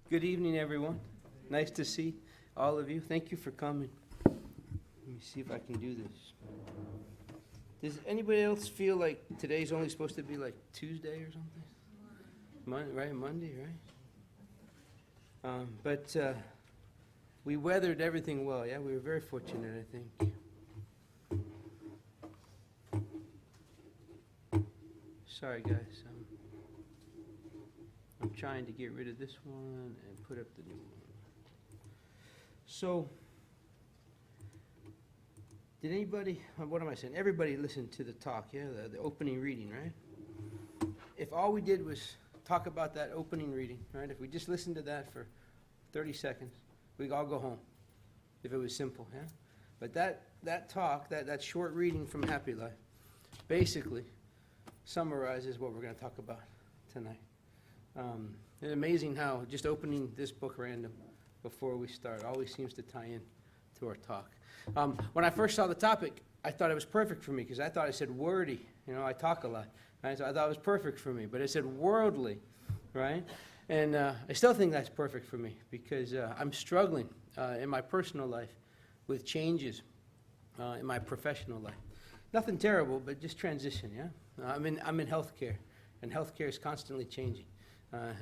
Good evening, everyone. Nice to see all of you. Thank you for coming. Let me see if I can do this. Does anybody else feel like today's only supposed to be like Tuesday or something? Monday, right? But we weathered everything well, yeah? We were very fortunate, I think. Sorry, guys. I'm trying to get rid of this one and put up the new one. So, did anybody, what am I saying? Everybody listened to the talk, yeah? The opening reading, right? If all we did was talk about that opening reading, right? If we just listened to that for 30 seconds, we'd all go home, if it was simple, yeah? But that talk, that short reading from Happy Life, basically summarizes what we're going to talk about tonight. It's amazing how just opening this book random before we start always seems to tie in to our talk. When I first saw the topic, I thought it was perfect for me because I thought it said wordy. You know, I talk a lot. Right? So I thought it was perfect for me, but it said worldly, right? And I still think that's perfect for me because I'm struggling in my personal life with changes in my professional life. Nothing terrible, but just transition, yeah? I'm in healthcare, and healthcare is constantly changing.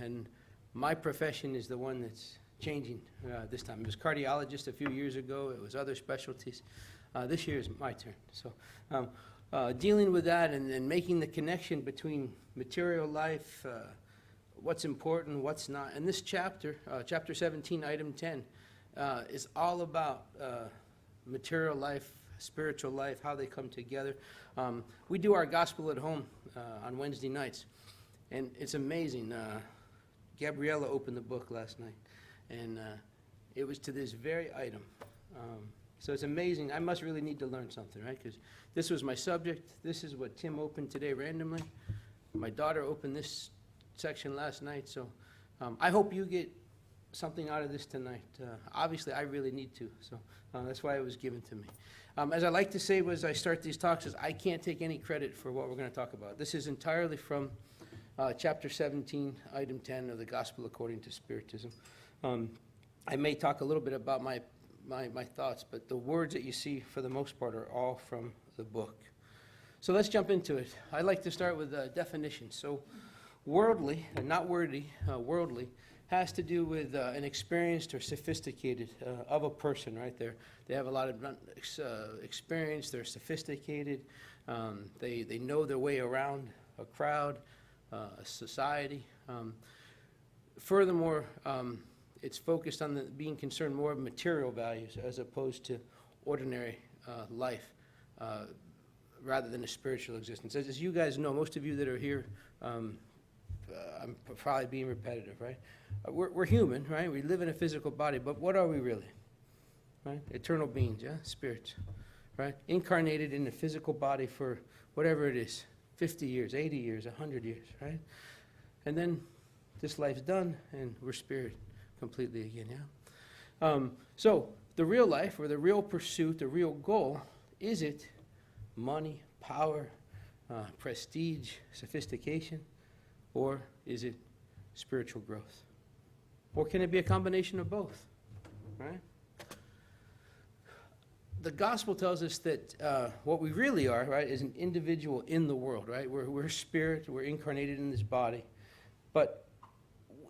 And my profession is the one that's changing this time. It was cardiologist a few years ago. It was other specialties. This year is my turn. So dealing with that and making the connection between material life, what's important, what's not. And this chapter, chapter 17, item 10, is all about material life, spiritual life, how they come together. We do our gospel at home on Wednesday nights. And it's amazing. Gabriella opened the book last night, and it was to this very item. So it's amazing. I must really need to learn something, right? Because this was my subject. This is what Tim opened today randomly. My daughter opened this section last night. So I hope you get something out of this tonight. Obviously, I really need to. So that's why it was given to me. As I like to say as I start these talks, is I can't take any credit for what we're going to talk about. This is entirely from chapter 17, item 10 of the Gospel according to Spiritism. I may talk a little bit about my thoughts, but the words that you see, for the most part, are all from the book. So let's jump into it. I like to start with a definition. So worldly, and not wordy, worldly, has to do with an experienced or sophisticated of a person, right? They have a lot of experience, they're sophisticated, they know their way around a crowd, a society. Furthermore, it's focused on being concerned more of material values as opposed to ordinary life, rather than a spiritual existence. As you guys know, most of you that are here, I'm probably being repetitive, right? We're human, right? We live in a physical body, but what are we really? Right? Eternal beings, yeah? Spirits, right? Incarnated in a physical body for whatever it is. 50 years, 80 years, 100 years, right? And then this life's done, and we're spirit completely again, yeah? So the real life, or the real pursuit, the real goal, is it money, power, prestige, sophistication, or is it spiritual growth? Or can it be a combination of both, right? The gospel tells us that what we really are, right, is an individual in the world, right? We're spirit, we're incarnated in this body. But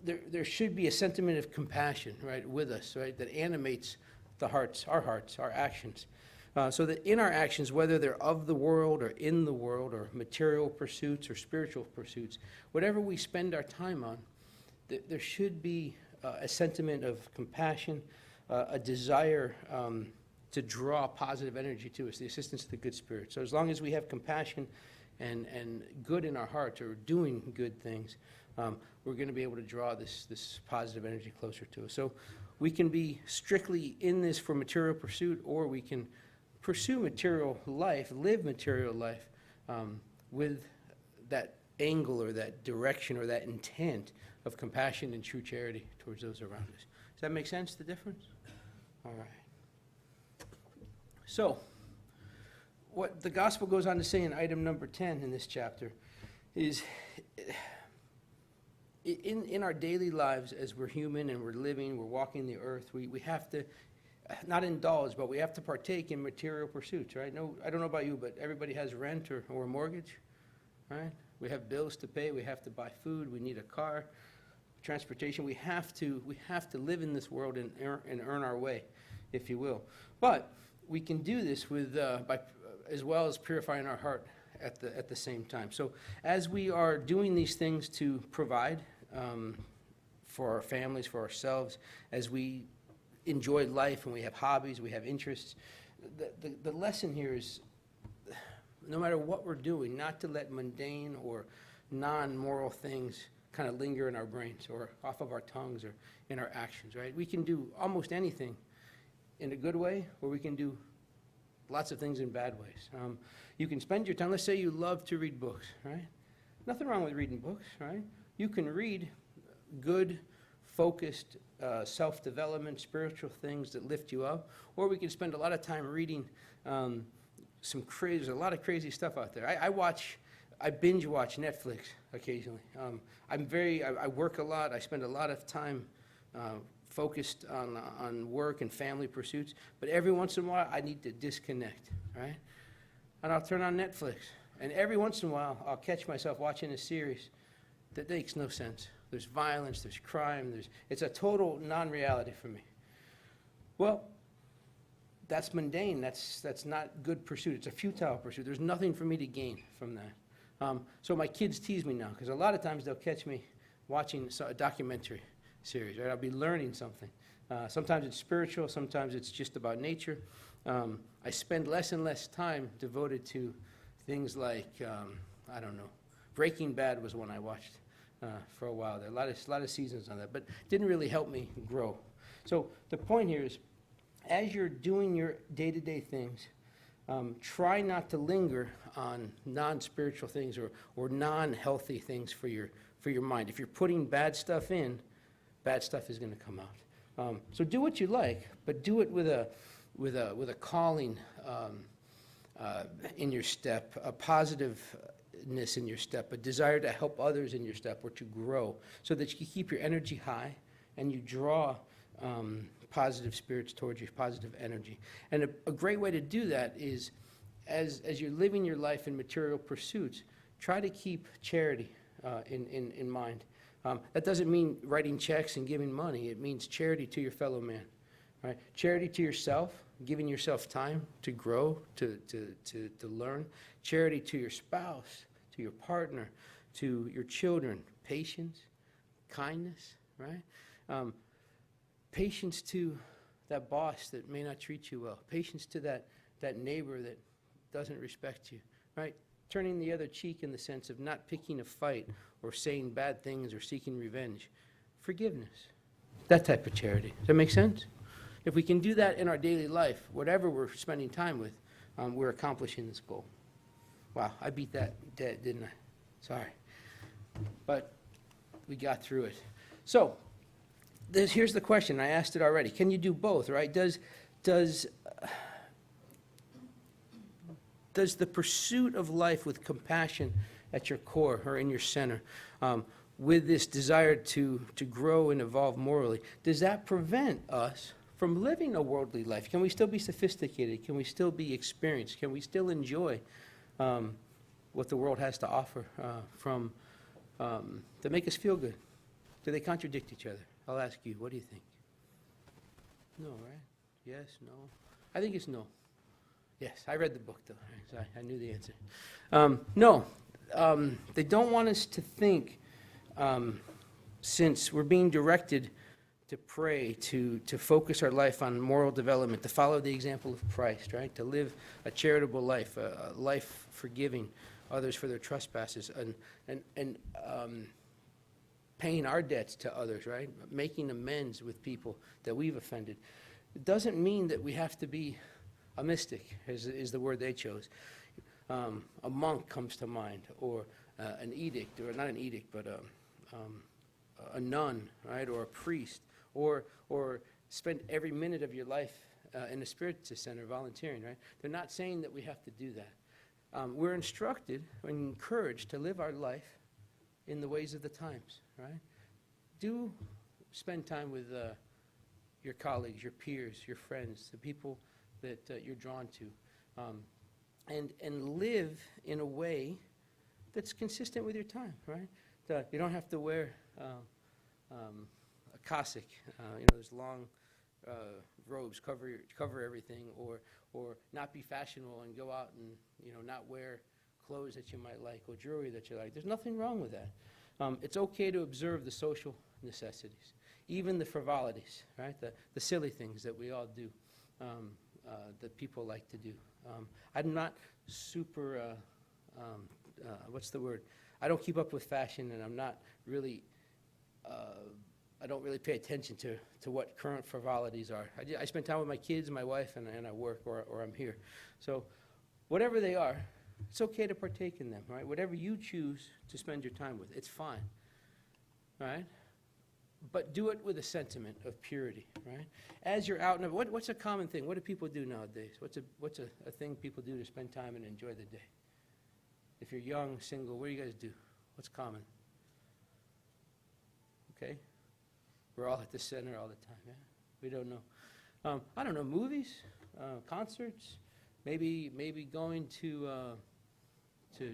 there should be a sentiment of compassion, right, with us, right, that animates the hearts, our actions. So that in our actions, whether they're of the world or in the world or material pursuits or spiritual pursuits, whatever we spend our time on, there should be a sentiment of compassion, a desire to draw positive energy to us, the assistance of the good spirit. So as long as we have compassion and good in our hearts, or doing good things, we're going to be able to draw this positive energy closer to us. So we can be strictly in this for material pursuit, or we can pursue material life, live material life with that angle or that direction or that intent of compassion and true charity towards those around us. Does that make sense, the difference? All right. So, what the gospel goes on to say in item number 10 in this chapter is in our daily lives, as we're human and we're living, we're walking the earth, we have to not indulge, but we have to partake in material pursuits, right? No, I don't know about you, but everybody has rent or a mortgage, right? We have bills to pay. We have to buy food. We need a car, transportation. We have to live in this world and earn our way, if you will. But we can do this with by as well as purifying our heart at the same time. So as we are doing these things to provide for our families, for ourselves, as we enjoy life and we have hobbies, we have interests, the lesson here is, no matter what we're doing, not to let mundane or non-moral things kind of linger in our brains or off of our tongues or in our actions, right? We can do almost anything in a good way, or we can do lots of things in bad ways. You can spend your time, let's say you love to read books, right? Nothing wrong with reading books, right? You can read good, focused, self-development, spiritual things that lift you up, or we can spend a lot of time reading there's a lot of crazy stuff out there. I binge watch Netflix occasionally. I work a lot. I spend a lot of time focused on work and family pursuits, but every once in a while I need to disconnect, right? And I'll turn on Netflix, and every once in a while I'll catch myself watching a series that makes no sense. There's violence, there's crime, it's a total non-reality for me. Well, that's mundane. That's not good pursuit. It's a futile pursuit. There's nothing for me to gain from that. So my kids tease me now, because a lot of times they'll catch me watching a documentary series, right? I'll be learning something. Sometimes it's spiritual, sometimes it's just about nature. I spend less and less time devoted to things like, I don't know, Breaking Bad was one I watched for a while. There are a lot of seasons on that, but didn't really help me grow. So the point here is, as you're doing your day-to-day things, try not to linger on non-spiritual things or non-healthy things for your mind. If you're putting bad stuff in, bad stuff is going to come out. So do what you like, but do it with a calling in your step, a positiveness in your step, a desire to help others in your step or to grow, so that you keep your energy high and you draw positive spirits towards you, positive energy. And a great way to do that is, as you're living your life in material pursuits, try to keep charity in mind. That doesn't mean writing checks and giving money. It means charity to your fellow man, right? Charity to yourself, giving yourself time to grow, to learn. Charity to your spouse, to your partner, to your children. Patience, kindness, right? Patience to that boss that may not treat you well. Patience to that neighbor that doesn't respect you, right? Turning the other cheek in the sense of not picking a fight or saying bad things or seeking revenge. Forgiveness, that type of charity. Does that make sense? If we can do that in our daily life, whatever we're spending time with, we're accomplishing this goal. Wow, I beat that dead, didn't I? Sorry. But we got through it. So, here's the question. I asked it already. Can you do both, right? Does the pursuit of life with compassion at your core or in your center, with this desire to grow and evolve morally, does that prevent us from living a worldly life? Can we still be sophisticated? Can we still be experienced? Can we still enjoy what the world has to offer to make us feel good? Do they contradict each other? I'll ask you, what do you think? No, right? Yes, no? I think it's no. Yes, I read the book, though. So I knew the answer. No, they don't want us to think, since we're being directed to pray, to focus our life on moral development, to follow the example of Christ, right? To live a charitable life, a life forgiving others for their trespasses, and paying our debts to others, right? Making amends with people that we've offended. It doesn't mean that we have to be a mystic, is the word they chose. A monk comes to mind, or an edict, or not an edict, but a nun, right, or a priest, or spend every minute of your life in the Spiritist Center volunteering, right? They're not saying that we have to do that. We're instructed and encouraged to live our life in the ways of the times, right? do spend time with your colleagues, your peers, your friends, the people that you're drawn to, and live in a way that's consistent with your time, right? You don't have to wear a cassock, those long robes cover everything, or not be fashionable and go out and not wear clothes that you might like or jewelry that you like. There's nothing wrong with that. It's okay to observe the social necessities, even the frivolities, right? The silly things that we all do, that people like to do. I'm not super, what's the word? I don't keep up with fashion, and I'm not really, I don't really pay attention to what current frivolities are. I spend time with my kids, my wife, and I work, or I'm here. So whatever they are, it's okay to partake in them, right? Whatever you choose to spend your time with, it's fine, right? But do it with a sentiment of purity, right? As you're out and about, what's a common thing? What do people do nowadays? What's a thing people do to spend time and enjoy the day? If you're young, single, what do you guys do? What's common? Okay? We're all at the center all the time, yeah? We don't know. I don't know, movies, concerts, maybe going to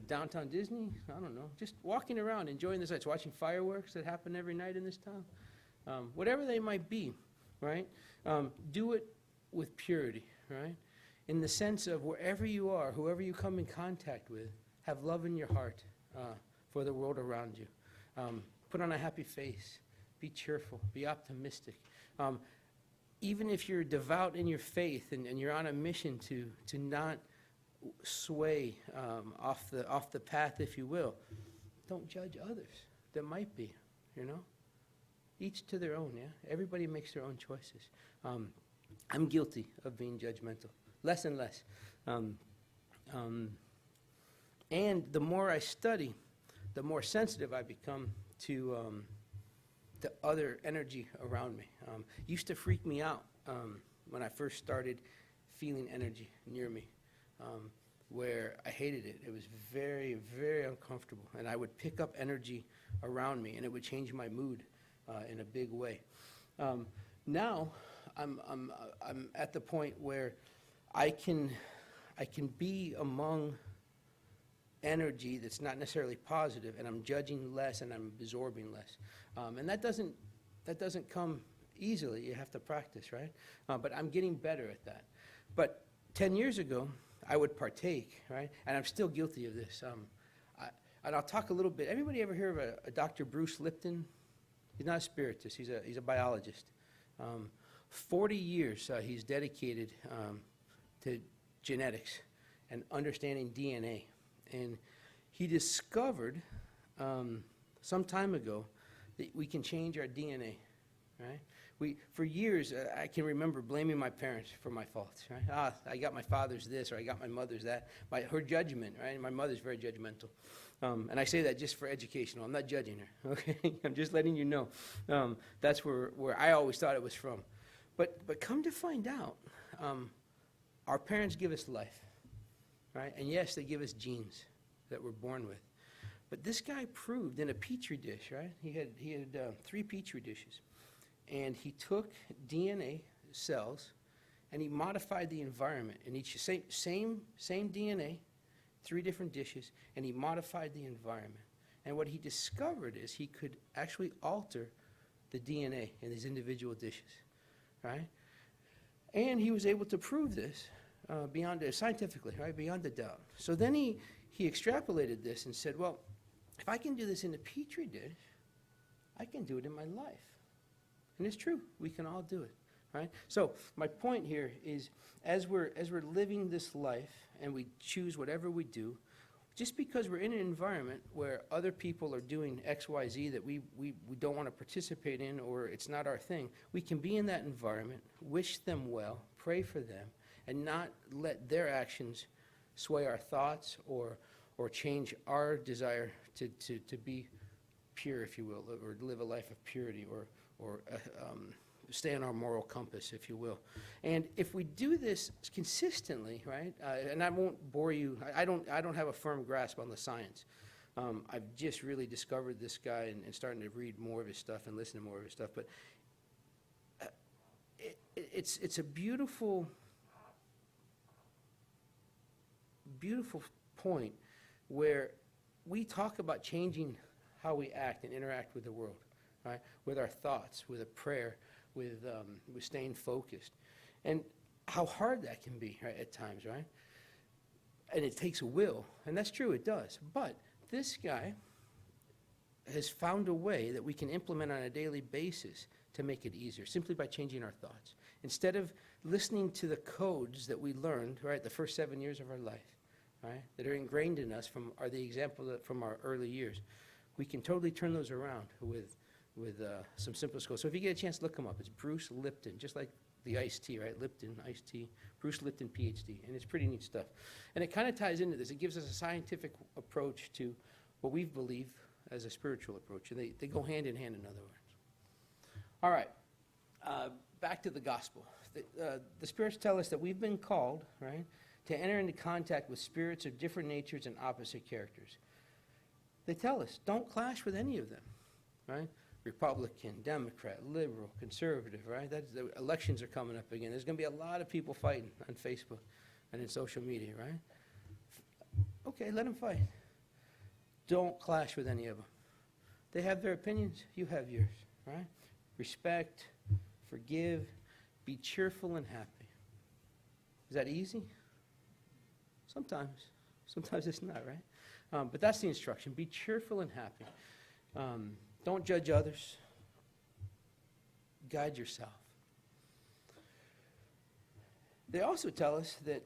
downtown Disney, I don't know. Just walking around, enjoying the sights, watching fireworks that happen every night in this town. Whatever they might be, right? Do it with purity, right? In the sense of wherever you are, whoever you come in contact with, have love in your heart for the world around you. Put on a happy face. Be cheerful. Be optimistic. Even if you're devout in your faith and you're on a mission to not sway off the path, if you will, don't judge others. There might be, Each to their own, yeah? Everybody makes their own choices. I'm guilty of being judgmental. Less and less. And the more I study, the more sensitive I become to the other energy around me. Used to freak me out when I first started feeling energy near me, where I hated it. It was very, very uncomfortable. And I would pick up energy around me, and it would change my mood in a big way. Now, I'm at the point where I can be among energy that's not necessarily positive, and I'm judging less and I'm absorbing less. And that doesn't come easily. You have to practice, right? But I'm getting better at that. But 10 years ago, I would partake, right? And I'm still guilty of this. And I'll talk a little bit. Everybody ever hear of a Dr. Bruce Lipton? He's not a spiritist. He's a biologist. 40 years he's dedicated to genetics and understanding DNA. And he discovered some time ago that we can change our DNA, right? For years, I can remember blaming my parents for my faults, right? I got my father's this, or I got my mother's that. Her judgment, right? My mother's very judgmental. And I say that just for educational. I'm not judging her, okay? I'm just letting you know. That's where I always thought it was from. But come to find out, our parents give us life, right? And yes, they give us genes that we're born with. But this guy proved in a petri dish, right? He had 3 petri dishes. And he took DNA cells and he modified the environment in each, same DNA, 3 different dishes, and he modified the environment. And what he discovered is he could actually alter the DNA in these individual dishes, right? And he was able to prove this scientifically, right, beyond a doubt. So then he extrapolated this and said, well, if I can do this in a petri dish, I can do it in my life. And it's true, we can all do it, right? So my point here is, as we're living this life and we choose whatever we do, just because we're in an environment where other people are doing X, Y, Z that we don't want to participate in, or it's not our thing, we can be in that environment, wish them well, pray for them, and not let their actions sway our thoughts or change our desire to be pure, if you will, or live a life of purity, or stay on our moral compass, if you will. And if we do this consistently, right, and I won't bore you, I don't have a firm grasp on the science, I've just really discovered this guy and starting to read more of his stuff and listen to more of his stuff. But it's a beautiful, beautiful point where we talk about changing how we act and interact with the world, right? With our thoughts, with a prayer, with staying focused. And how hard that can be, right, at times, right? And it takes a will, and that's true, it does. But this guy has found a way that we can implement on a daily basis to make it easier, simply by changing our thoughts. Instead of listening to the codes that we learned, right, the first 7 years of our life, right, that are ingrained in us are the example from our early years, we can totally turn those around with some simple skills. So if you get a chance, look him up. It's Bruce Lipton, just like the iced tea, right? Lipton, iced tea, Bruce Lipton, PhD, and it's pretty neat stuff. And it kind of ties into this. It gives us a scientific approach to what we believe as a spiritual approach, and they go hand in hand, in other words. All right, back to the gospel. The spirits tell us that we've been called, right, to enter into contact with spirits of different natures and opposite characters. They tell us, don't clash with any of them, right? Republican, Democrat, liberal, conservative, right? The elections are coming up again. There's going to be a lot of people fighting on Facebook and in social media, right? Okay, let them fight. Don't clash with any of them. They have their opinions, you have yours, right? Respect, forgive, be cheerful and happy. Is that easy? Sometimes. Sometimes it's not, right? But that's the instruction. Be cheerful and happy. Don't judge others. Guide yourself. They also tell us that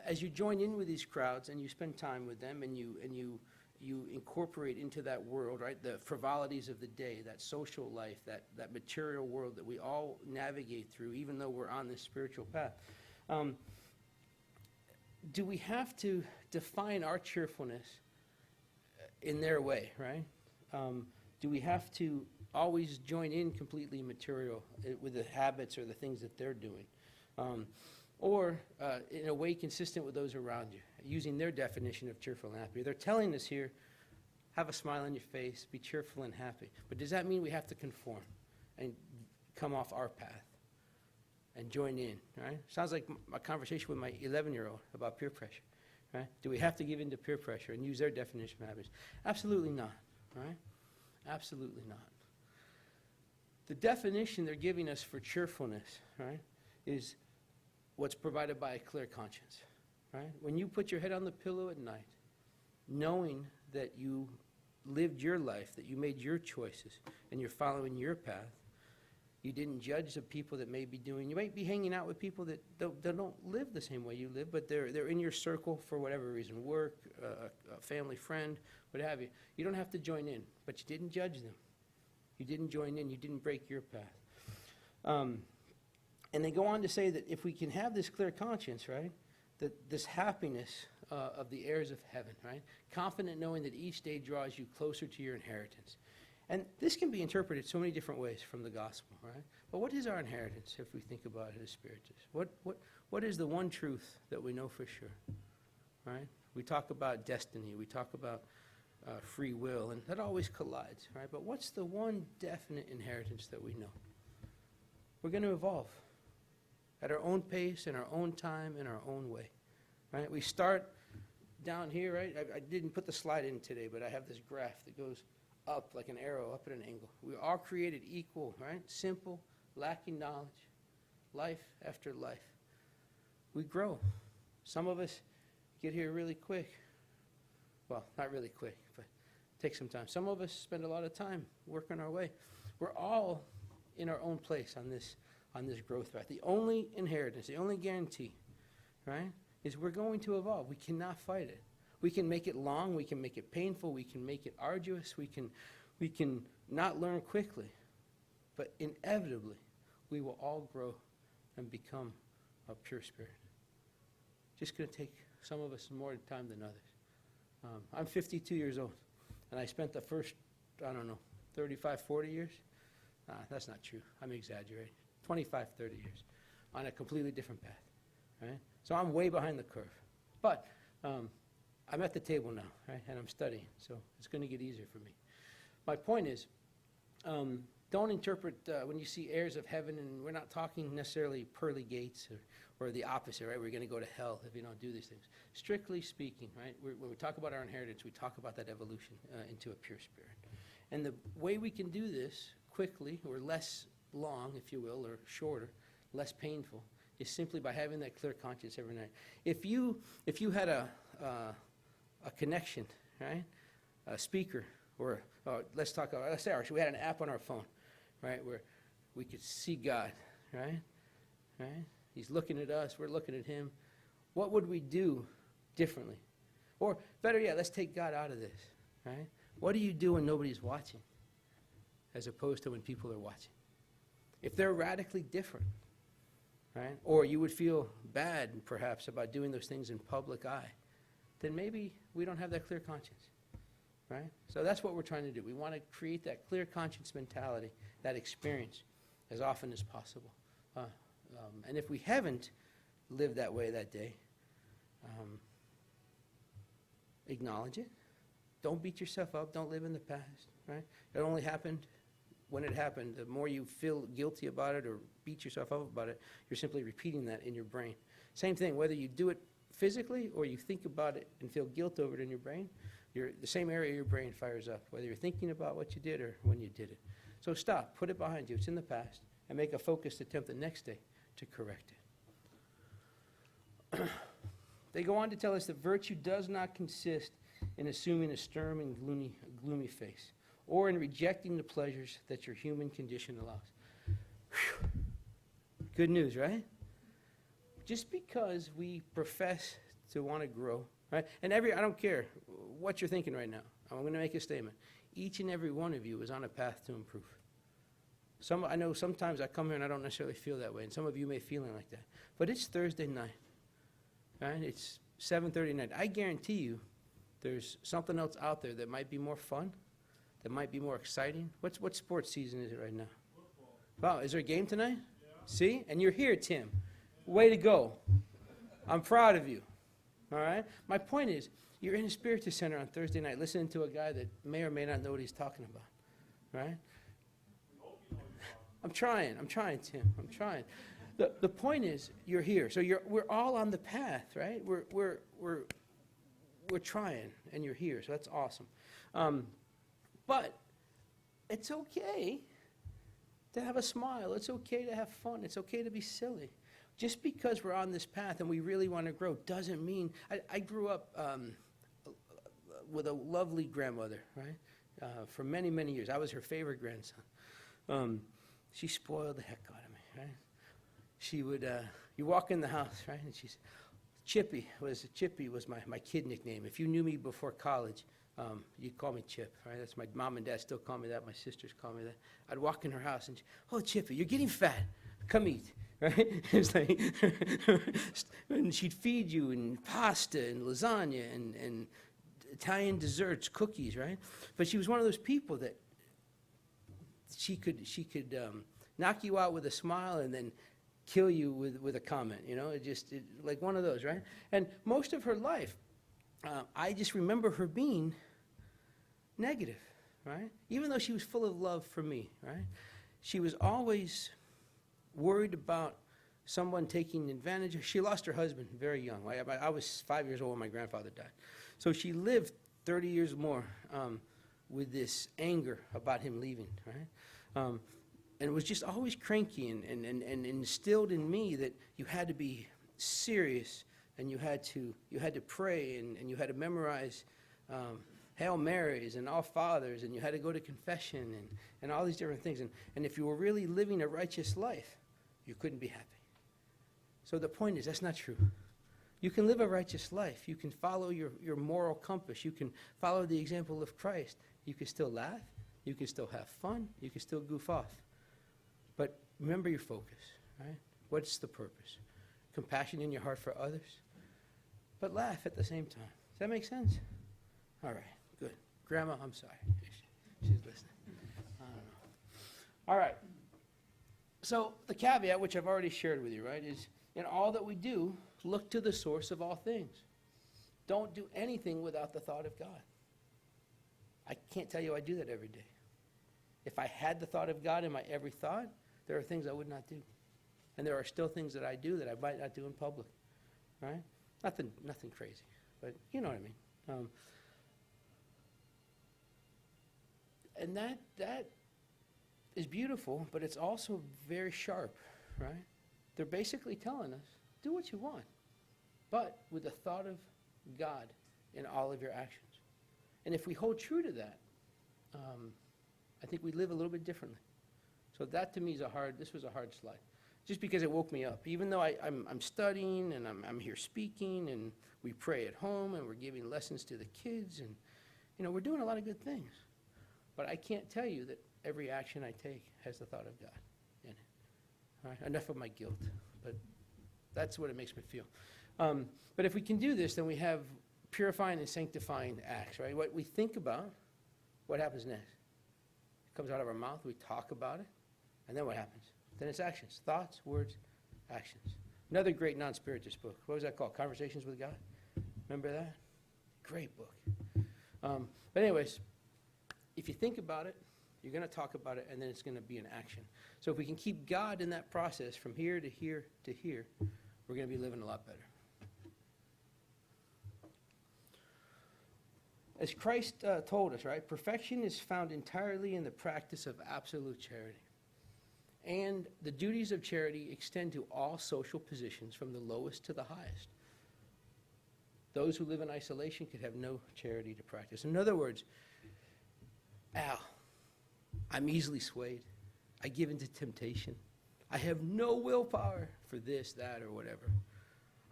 as you join in with these crowds and you spend time with them and you incorporate into that world, right, the frivolities of the day, that social life, that material world that we all navigate through, even though we're on this spiritual path, do we have to define our cheerfulness in their way, right? Do we have to always join in completely material with the habits or the things that they're doing? Or in a way consistent with those around you, using their definition of cheerful and happy. They're telling us here, have a smile on your face, be cheerful and happy. But does that mean we have to conform and come off our path and join in, right? Sounds like a conversation with my 11-year-old about peer pressure, right? Do we have to give in to peer pressure and use their definition of happiness? Absolutely not, right? Absolutely not. The definition they're giving us for cheerfulness, right, is what's provided by a clear conscience, right? When you put your head on the pillow at night, knowing that you lived your life, that you made your choices, and you're following your path, you didn't judge the people that may be doing, you might be hanging out with people that don't live the same way you live, but they're in your circle for whatever reason, work, a family friend, what have you. You don't have to join in, but you didn't judge them. You didn't join in, you didn't break your path. And they go on to say that if we can have this clear conscience, right, that this happiness of the heirs of heaven, right, confident knowing that each day draws you closer to your inheritance. And this can be interpreted so many different ways from the gospel, right? But what is our inheritance if we think about it as spiritists? What is the one truth that we know for sure, right? We talk about destiny, we talk about free will, and that always collides, right? But what's the one definite inheritance that we know? We're going to evolve at our own pace, in our own time, in our own way, right? We start down here, right? I didn't put the slide in today, but I have this graph that goes up like an arrow, up at an angle. We are created equal, right? Simple, lacking knowledge, life after life. We grow. Some of us get here really quick. Well, not really quick, but take some time. Some of us spend a lot of time working our way. We're all in our own place on this growth path. The only inheritance, the only guarantee, right, is we're going to evolve. We cannot fight it. We can make it long, we can make it painful, we can make it arduous, we can not learn quickly. But inevitably, we will all grow and become a pure spirit. Just going to take some of us more time than others. I'm 52 years old, and I spent the first, 35, 40 years. That's not true. I'm exaggerating. 25, 30 years on a completely different path, right? So I'm way behind the curve. But I'm at the table now, right? And I'm studying, so it's going to get easier for me. My point is, don't interpret when you see heirs of heaven, and we're not talking necessarily pearly gates or the opposite, right? We're going to go to hell if you don't do these things. Strictly speaking, right? When we talk about our inheritance, we talk about that evolution into a pure spirit. And the way we can do this quickly, or less long, if you will, or shorter, less painful, is simply by having that clear conscience every night. If you had a connection, right? A speaker, or let's say we had an app on our phone, right, where we could see God, right? Right? He's looking at us, we're looking at him. What would we do differently? Or better yet, let's take God out of this, right? What do you do when nobody's watching, as opposed to when people are watching? If they're radically different, right? Or you would feel bad, perhaps, about doing those things in public eye, then maybe we don't have that clear conscience, right? So that's what we're trying to do. We want to create that clear conscience mentality, that experience, as often as possible. And if we haven't lived that way that day, acknowledge it. Don't beat yourself up. Don't live in the past, right? It only happened when it happened. The more you feel guilty about it or beat yourself up about it, you're simply repeating that in your brain. Same thing, whether you do it physically or you think about it and feel guilt over it in your brain, the same area of your brain fires up, whether you're thinking about what you did or when you did it. So stop, put it behind you. It's in the past, and make a focused attempt the next day to correct it. They go on to tell us that virtue does not consist in assuming a stern and gloomy face, or in rejecting the pleasures that your human condition allows. Whew. Good news, right? Just because we profess to want to grow, right? And I don't care what you're thinking right now. I'm going to make a statement. Each and every one of you is on a path to improve. I know sometimes I come here and I don't necessarily feel that way, and some of you may be feeling like that. But it's Thursday night, right? It's 7:30 at night. I guarantee you there's something else out there that might be more fun, that might be more exciting. What sports season is it right now? Football. Wow, is there a game tonight? Yeah. See? And you're here, Tim. Way to go. I'm proud of you. All right? My point is, you're in a Spiritist Center on Thursday night listening to a guy that may or may not know what he's talking about. Right? I'm trying, Tim. I'm trying. The point is, you're here. So we're all on the path, right? We're trying, and you're here. So that's awesome. But it's okay to have a smile. It's okay to have fun. It's okay to be silly. Just because we're on this path and we really want to grow doesn't mean... I grew up with a lovely grandmother, right? For many, many years. I was her favorite grandson. She spoiled the heck out of me, right? She would... you walk in the house, right? And she's... Chippy was my kid nickname. If you knew me before college, you'd call me Chip, right? That's my mom and dad still call me that. My sisters call me that. I'd walk in her house and oh, Chippy, you're getting fat. Come eat, right? It's like, and she'd feed you in pasta and lasagna and Italian desserts, cookies, right? But she was one of those people that she could knock you out with a smile and then kill you with a comment, you know, like one of those, right? And most of her life, I just remember her being negative, right? Even though she was full of love for me, right? She was always worried about someone taking advantage of. She lost her husband very young. I was 5 years old when my grandfather died. So she lived 30 years more with this anger about him leaving, right? And it was just always cranky and instilled in me that you had to be serious and you had to pray and you had to memorize Hail Marys and All Fathers and you had to go to confession and all these different things. And if you were really living a righteous life, you couldn't be happy. So the point is, that's not true. You can live a righteous life. You can follow your moral compass. You can follow the example of Christ. You can still laugh. You can still have fun. You can still goof off. But remember your focus, right? What's the purpose? Compassion in your heart for others, but laugh at the same time. Does that make sense? All right, good. Grandma, I'm sorry. She's listening. I don't know. All right. So the caveat, which I've already shared with you, right, is in all that we do, look to the source of all things. don't do anything without the thought of God. I can't tell you I do that every day. If I had the thought of God in my every thought, there are things I would not do. And there are still things that I do that I might not do in public, right? Nothing crazy, but you know what I mean. And that is beautiful, but it's also very sharp, right? They're basically telling us, do what you want, but with the thought of God in all of your actions. And if we hold true to that, I think we live a little bit differently. So that to me is this was a hard slide, just because it woke me up. Even though I'm studying and I'm here speaking and we pray at home and we're giving lessons to the kids and, we're doing a lot of good things. But I can't tell you that every action I take has the thought of God in it. All right? Enough of my guilt, but that's what it makes me feel. But if we can do this, then we have purifying and sanctifying acts, right? What we think about, what happens next? It comes out of our mouth, we talk about it, and then what happens? Then it's actions, thoughts, words, actions. Another great non-Spiritist book. What was that called? Conversations with God? Remember that? Great book. But anyways, if you think about it, you're going to talk about it, and then it's going to be an action. So if we can keep God in that process from here to here to here, we're going to be living a lot better. As Christ told us, right, perfection is found entirely in the practice of absolute charity. And the duties of charity extend to all social positions from the lowest to the highest. Those who live in isolation could have no charity to practice. In other words, I'm easily swayed. I give into temptation. I have no willpower for this, that, or whatever.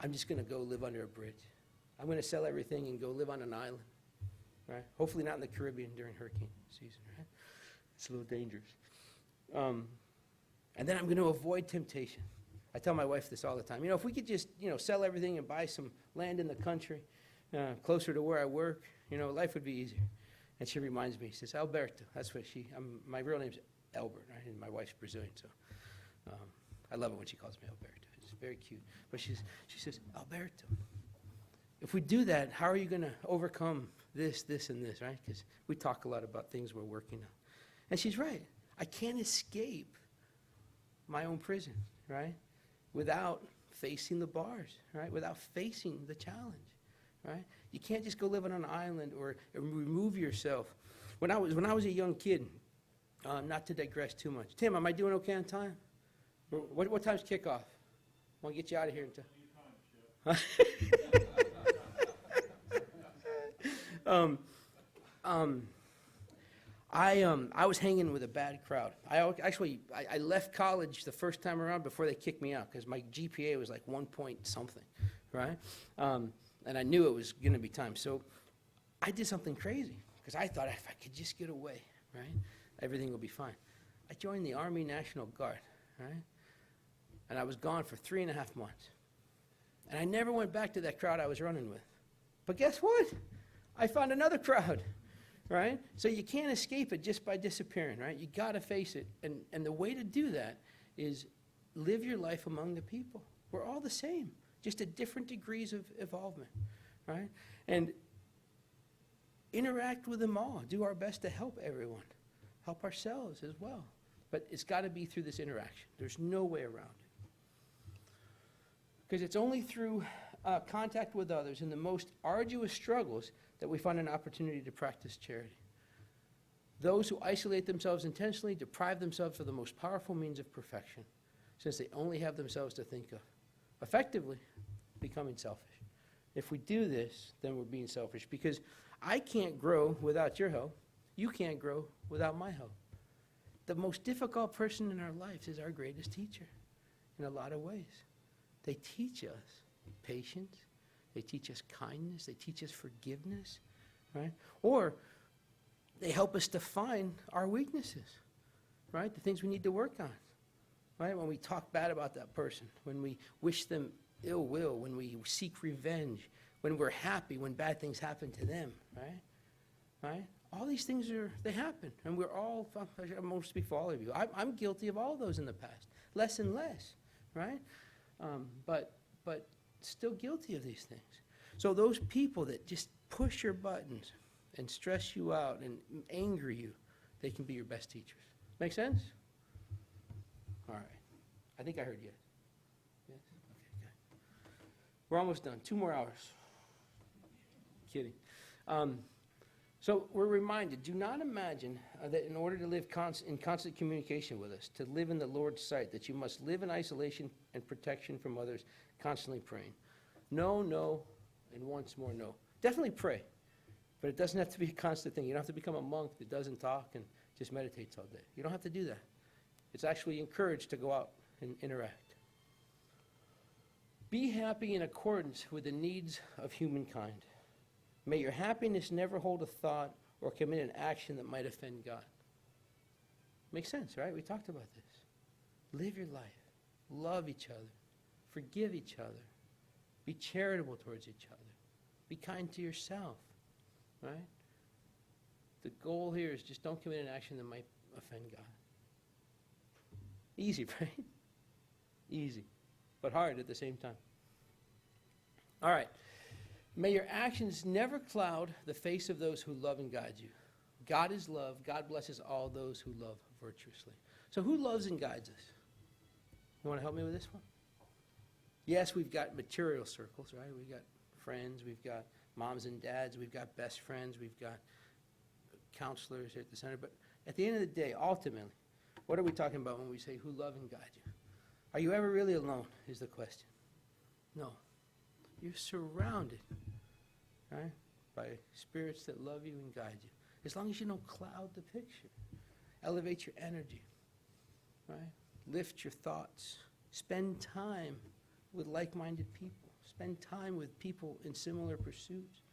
I'm just going to go live under a bridge. I'm going to sell everything and go live on an island, right? Hopefully not in the Caribbean during hurricane season, right? It's a little dangerous. And then I'm going to avoid temptation. I tell my wife this all the time. If we could just, sell everything and buy some land in the country closer to where I work, life would be easier. And she reminds me, she says, Alberto. That's what my real name's Albert, right? And my wife's Brazilian, so I love it when she calls me Alberto. It's very cute. But she says, Alberto, if we do that, how are you going to overcome this, and this, right? Because we talk a lot about things we're working on. And she's right. I can't escape my own prison, right? Without facing the bars, right? Without facing the challenge, right? You can't just go live on an island or remove yourself. When I was a young kid, not to digress too much. Tim, am I doing okay on time? What time's kickoff? I want to get you out of here. I was hanging with a bad crowd. I left college the first time around before they kicked me out because my GPA was like 1 point something, right? And I knew it was going to be time. So I did something crazy because I thought if I could just get away, right, everything will be fine. I joined the Army National Guard, right? And I was gone for 3.5 months. And I never went back to that crowd I was running with. But guess what? I found another crowd, right? So you can't escape it just by disappearing, right? You got to face it. And the way to do that is live your life among the people. We're all the same, just at different degrees of involvement, right? And interact with them all. Do our best to help everyone. Help ourselves as well. But it's got to be through this interaction. There's no way around it. Because it's only through contact with others in the most arduous struggles that we find an opportunity to practice charity. Those who isolate themselves intentionally deprive themselves of the most powerful means of perfection, since they only have themselves to think of, effectively becoming selfish. If we do this, then we're being selfish, because I can't grow without your help. You can't grow without my help. The most difficult person in our lives is our greatest teacher in a lot of ways. They teach us patience. They teach us kindness. They teach us forgiveness, right? Or they help us define our weaknesses, right? The things we need to work on, right? When we talk bad about that person, when we wish them ill will, when we seek revenge, when we're happy, when bad things happen to them, right? Right? All these things they happen, and we're all, I won't speak for all of you. I'm guilty of all those in the past, less and less, right? But still guilty of these things. So those people that just push your buttons and stress you out and anger you, they can be your best teachers. Make sense? All right. I think I heard yes. Yes? Okay, good. We're almost done. 2 more hours. Kidding. So we're reminded, do not imagine that in order to live in constant communication with us, to live in the Lord's sight, that you must live in isolation and protection from others, constantly praying. No, no, and once more no. Definitely pray, but it doesn't have to be a constant thing. You don't have to become a monk that doesn't talk and just meditates all day. You don't have to do that. It's actually encouraged to go out and interact. Be happy in accordance with the needs of humankind. May your happiness never hold a thought or commit an action that might offend God. Makes sense, right? We talked about this. Live your life. Love each other. Forgive each other. Be charitable towards each other. Be kind to yourself, right? The goal here is just don't commit an action that might offend God. Easy, right? Easy, but hard at the same time. All right. May your actions never cloud the face of those who love and guide you. God is love. God blesses all those who love virtuously. So who loves and guides us? You want to help me with this one? Yes, we've got material circles, right? We've got friends. We've got moms and dads. We've got best friends. We've got counselors here at the center. But at the end of the day, ultimately, what are we talking about when we say who love and guide you? Are you ever really alone is the question. No. You're surrounded, right, by spirits that love you and guide you. As long as you don't cloud the picture. Elevate your energy, right? Lift your thoughts. Spend time with like-minded people. Spend time with people in similar pursuits.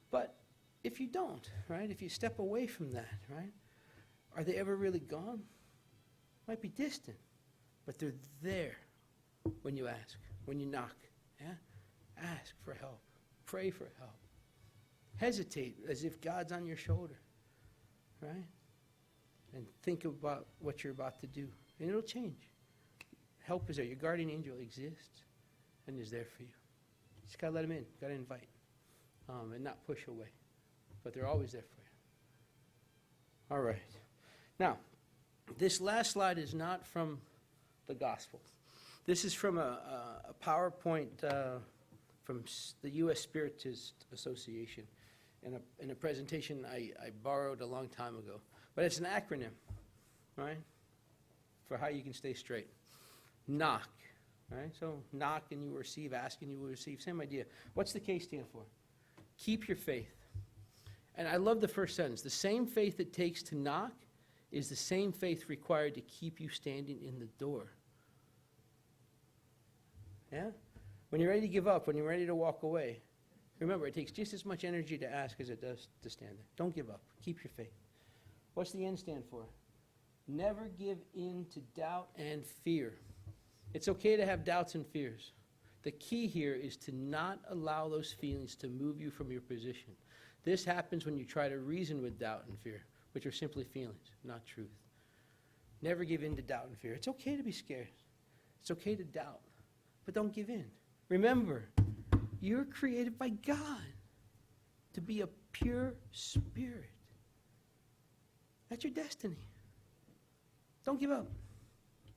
But if you don't, right, if you step away from that, right, are they ever really gone? Might be distant, but they're there when you ask, when you knock. Yeah? Ask for help. Pray for help. Hesitate as if God's on your shoulder, right? And think about what you're about to do, and it'll change. Help is there. Your guardian angel exists and is there for you. Just got to let him in. Got to invite and not push away. But they're always there for you. All right. Now, this last slide is not from the gospel. This is from a PowerPoint from the U.S. Spiritist Association in a presentation I borrowed a long time ago. But it's an acronym, right, for how you can stay straight. Knock, right? So knock and you will receive, ask and you will receive. Same idea. What's the K stand for? Keep your faith. And I love the first sentence. The same faith it takes to knock is the same faith required to keep you standing in the door. Yeah? When you're ready to give up, when you're ready to walk away, remember, it takes just as much energy to ask as it does to stand there. Don't give up. Keep your faith. What's the N stand for? Never give in to doubt and fear. It's okay to have doubts and fears. The key here is to not allow those feelings to move you from your position. This happens when you try to reason with doubt and fear, which are simply feelings, not truth. Never give in to doubt and fear. It's okay to be scared. It's okay to doubt. But don't give in. Remember, you're created by God to be a pure spirit. That's your destiny. Don't give up.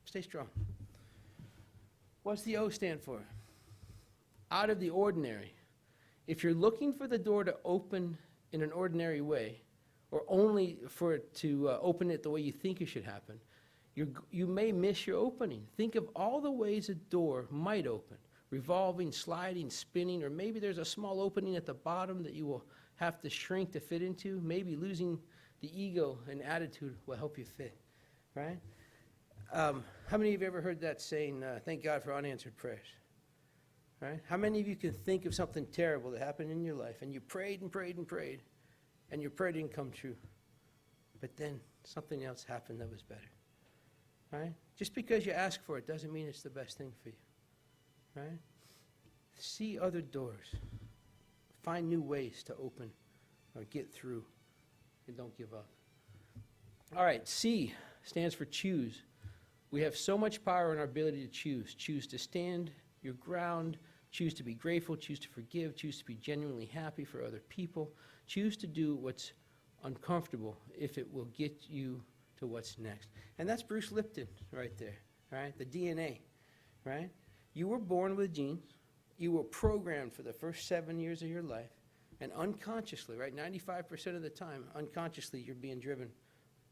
Stay strong. What's the O stand for? Out of the ordinary. If you're looking for the door to open in an ordinary way, or only for it to open it the way you think it should happen, you may miss your opening. Think of all the ways a door might open. Revolving, sliding, spinning, or maybe there's a small opening at the bottom that you will have to shrink to fit into. Maybe losing the ego and attitude will help you fit, right? How many of you have ever heard that saying, thank God for unanswered prayers? Right? How many of you can think of something terrible that happened in your life, and you prayed and prayed and prayed, and your prayer didn't come true, but then something else happened that was better? Right? Just because you ask for it doesn't mean it's the best thing for you. Right? See other doors. Find new ways to open or get through, and don't give up. All right, C stands for choose. We have so much power in our ability to choose. Choose to stand your ground. Choose to be grateful, choose to forgive, choose to be genuinely happy for other people. Choose to do what's uncomfortable if it will get you to what's next. And that's Bruce Lipton right there, right? The DNA, right? You were born with genes. You were programmed for the first 7 years of your life. And unconsciously, right, 95% of the time, unconsciously, you're being driven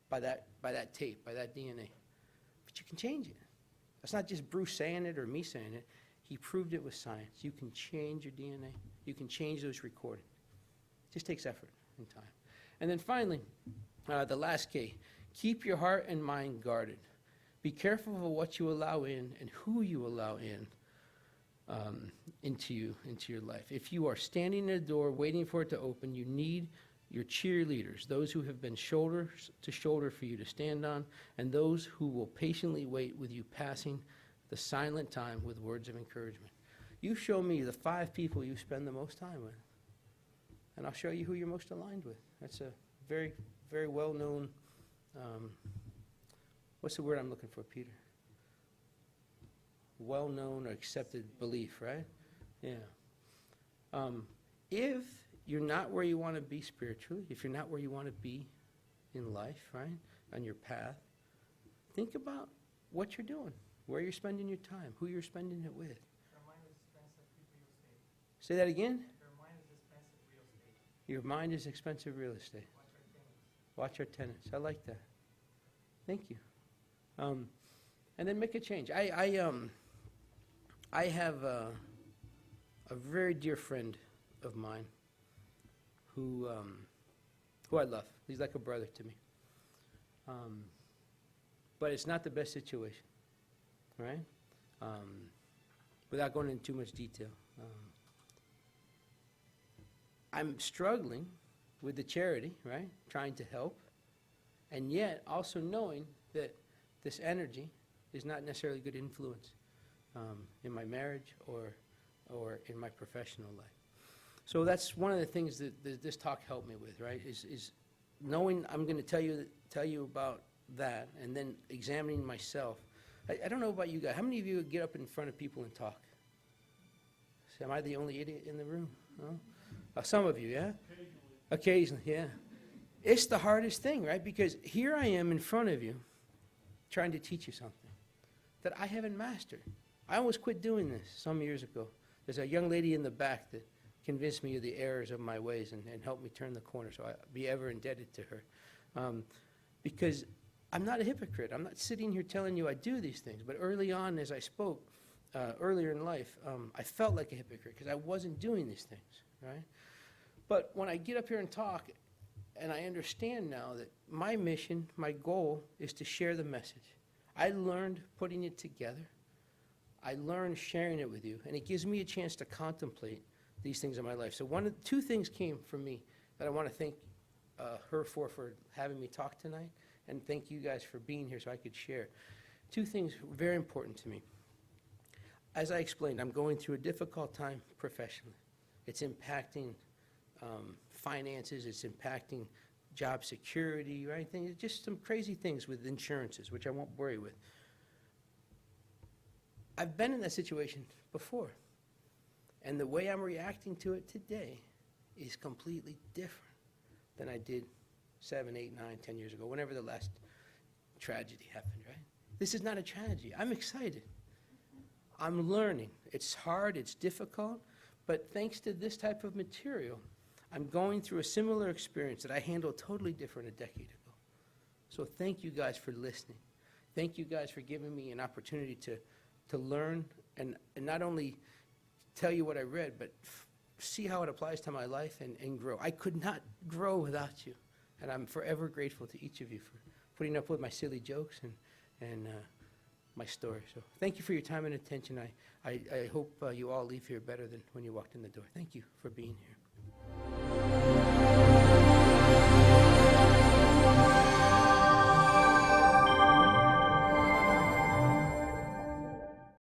by that tape, by that DNA. But you can change it. That's not just Bruce saying it or me saying it. He proved it with science. You can change your DNA. You can change those recordings. It just takes effort and time. And then finally, the last K, keep your heart and mind guarded. Be careful of what you allow in and who you allow in into your life. If you are standing at a door waiting for it to open, you need your cheerleaders, those who have been shoulder to shoulder for you to stand on, and those who will patiently wait with you passing the silent time with words of encouragement. You show me the 5 people you spend the most time with, and I'll show you who you're most aligned with. That's a very, very well-known, what's the word I'm looking for, Peter? Well-known or accepted belief, right? Yeah. If you're not where you want to be spiritually, if you're not where you want to be in life, right, on your path, think about what you're doing, where you're spending your time, who you're spending it with. Your mind is expensive real estate. Say that again? Your mind is expensive real estate. Your mind is expensive real estate. Watch our tenants. I like that. Thank you. And then make a change. I have a very dear friend of mine who I love. He's like a brother to me. But it's not the best situation, right? Without going into too much detail. I'm struggling with the charity, right? Trying to help. And yet also knowing that this energy is not necessarily good influence in my marriage or in my professional life. So that's one of the things that this talk helped me with, right? Is knowing I'm going to tell you about that, and then examining myself. I don't know about you guys. How many of you get up in front of people and talk? Am I the only idiot in the room? No? Some of you, yeah? Occasionally, yeah. It's the hardest thing, right? Because here I am in front of you trying to teach you something that I haven't mastered. I almost quit doing this some years ago. There's a young lady in the back that convinced me of the errors of my ways and helped me turn the corner, so I'll be ever indebted to her. Because I'm not a hypocrite. I'm not sitting here telling you I do these things. But early on, as I spoke, earlier in life, I felt like a hypocrite because I wasn't doing these things, right? But when I get up here and talk, and I understand now that my mission, my goal, is to share the message. I learned putting it together. I learned sharing it with you, and it gives me a chance to contemplate these things in my life. So two things came from me that I want to thank her for having me talk tonight, and thank you guys for being here so I could share. Two things very important to me. As I explained, I'm going through a difficult time professionally. It's impacting finances, it's impacting job security, right? Just some crazy things with insurances, which I won't worry with. I've been in that situation before, and the way I'm reacting to it today is completely different than I did 7, 8, 9, 10 years ago, whenever the last tragedy happened, right? This is not a tragedy. I'm excited. I'm learning. It's hard, it's difficult, but thanks to this type of material, I'm going through a similar experience that I handled totally different a decade ago. So thank you guys for listening. Thank you guys for giving me an opportunity to learn and not only tell you what I read, but see how it applies to my life and grow. I could not grow without you, and I'm forever grateful to each of you for putting up with my silly jokes and my story. So thank you for your time and attention. I hope you all leave here better than when you walked in the door. Thank you for being here.